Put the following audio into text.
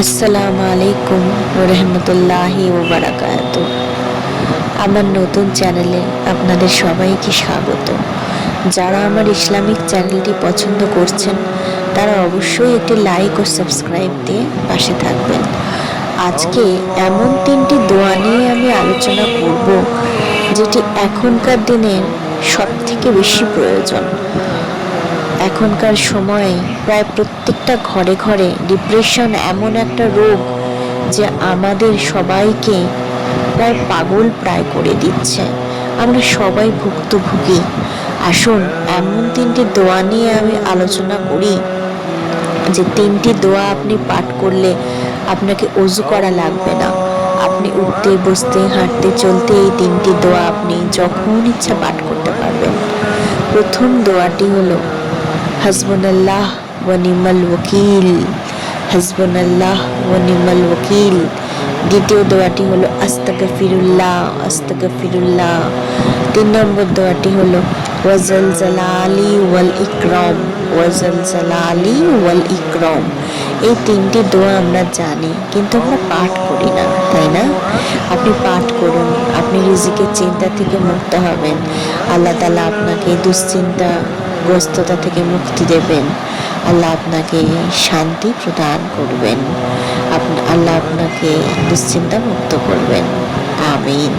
আসসালামু আলাইকুম রহমতুল্লাহি ওয়া বারাকাতু। আমার নতুন চ্যানেলে আপনাদের সবাইকে স্বাগত। যারা আমার ইসলামিক চ্যানেলটি পছন্দ করছেন তারা অবশ্যই একটি লাইক ও সাবস্ক্রাইব দিয়ে পাশে থাকবেন। আজকে এমন 3টি দোয়া নিয়ে আমি আলোচনা করব যেটি এখনকার দিনে সবথেকে বেশি প্রয়োজন। এখনকার সময়ে প্রায় প্রত্যেকটা ঘরে ঘরে ডিপ্রেশন এমন একটা রোগ যে আমাদের সবাইকে প্রায় পাগল প্রায় করে দিচ্ছে। আমরা সবাই ভুক্তভোগী। আসুন এমন 3টি দোয়া নিয়ে আমি আলোচনা করি যে 3টি দোয়া আপনি পাঠ করলে আপনাকে ওযু করা লাগবে না। আপনি উঠতে বসতে হাঁটতে চলতে এই 3টি দোয়া আপনি যখন ইচ্ছা পাঠ করতে পারবেন। প্রথম দোয়াটি হলো হাসবুনাল্লাহ ওয়া নি'মাল ওয়াকিল, হাসবুনাল্লাহ ওয়া নি'মাল ওয়াকিল। দ্বিতীয় দোয়াটি হলো আস্তাগফিরুল্লাহ, আস্তাগফিরুল্লাহ। 3 নম্বর দোয়াটি হলো ওয়াজাল জালালি ওয়াল ইকরাম, ওয়াজাল জালালি ওয়াল ইকরাম। এই 3টি দোয়া আমরা জানি কিন্তু আমরা পাঠ করি না, তাই না? আপনি পাঠ করুন, আপনি রিজিকের চিন্তা থেকে মুক্ত হবেন। আল্লাহ তাআলা আপনাকে দুশ্চিন্তাগ্রস্ততা থেকে মুক্তি দেবেন। আল্লাহ আপনাকে শান্তি প্রদান করবেন। আল্লাহ আপনাকে দুশ্চিন্তা মুক্ত করবেন। আমিন।